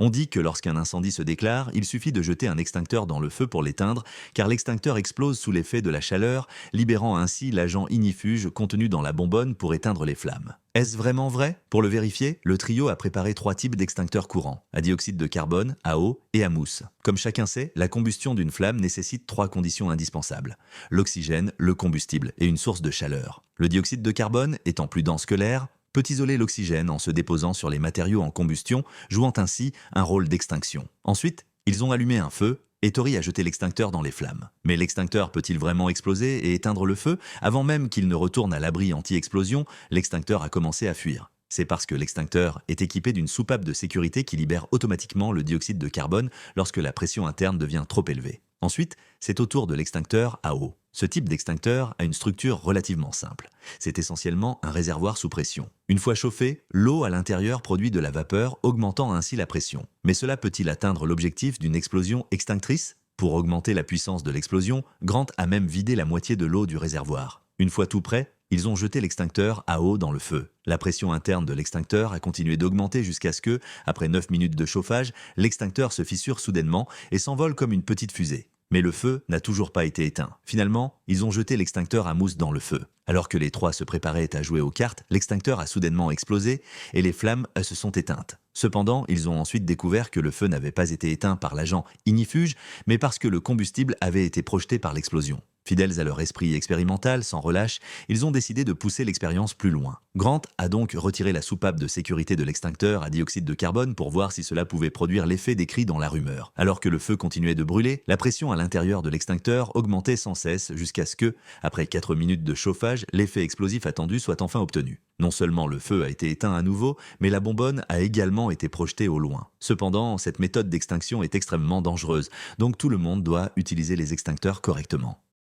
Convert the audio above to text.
On dit que lorsqu'un incendie se déclare, il suffit de jeter un extincteur dans le feu pour l'éteindre, car l'extincteur explose sous l'effet de la chaleur, libérant ainsi l'agent ignifuge contenu dans la bonbonne pour éteindre les flammes. Est-ce vraiment vrai? Pour le vérifier, le trio a préparé 3 types d'extincteurs courants, à dioxyde de carbone, à eau et à mousse. Comme chacun sait, la combustion d'une flamme nécessite 3 conditions indispensables: l'oxygène, le combustible et une source de chaleur. Le dioxyde de carbone, étant plus dense que l'air, peut isoler l'oxygène en se déposant sur les matériaux en combustion, jouant ainsi un rôle d'extinction. Ensuite, ils ont allumé un feu et Tori a jeté l'extincteur dans les flammes. Mais l'extincteur peut-il vraiment exploser et éteindre le feu? Avant même qu'il ne retourne à l'abri anti-explosion, l'extincteur a commencé à fuir. C'est parce que l'extincteur est équipé d'une soupape de sécurité qui libère automatiquement le dioxyde de carbone lorsque la pression interne devient trop élevée. Ensuite, c'est au tour de l'extincteur à eau. Ce type d'extincteur a une structure relativement simple. C'est essentiellement un réservoir sous pression. Une fois chauffé, l'eau à l'intérieur produit de la vapeur, augmentant ainsi la pression. Mais cela peut-il atteindre l'objectif d'une explosion extinctrice? Pour augmenter la puissance de l'explosion, Grant a même vidé la moitié de l'eau du réservoir. Une fois tout prêt, ils ont jeté l'extincteur à eau dans le feu. La pression interne de l'extincteur a continué d'augmenter jusqu'à ce que, après 9 minutes de chauffage, l'extincteur se fissure soudainement et s'envole comme une petite fusée. Mais le feu n'a toujours pas été éteint. Finalement, ils ont jeté l'extincteur à mousse dans le feu. Alors que les trois se préparaient à jouer aux cartes, l'extincteur a soudainement explosé et les flammes se sont éteintes. Cependant, ils ont ensuite découvert que le feu n'avait pas été éteint par l'agent ignifuge, mais parce que le combustible avait été projeté par l'explosion. Fidèles à leur esprit expérimental, sans relâche, ils ont décidé de pousser l'expérience plus loin. Grant a donc retiré la soupape de sécurité de l'extincteur à dioxyde de carbone pour voir si cela pouvait produire l'effet décrit dans la rumeur. Alors que le feu continuait de brûler, la pression à l'intérieur de l'extincteur augmentait sans cesse jusqu'à ce que, après 4 minutes de chauffage, l'effet explosif attendu soit enfin obtenu. Non seulement le feu a été éteint à nouveau, mais la bonbonne a également été projetée au loin. Cependant, cette méthode d'extinction est extrêmement dangereuse, donc tout le monde doit utiliser les extincteurs correctement.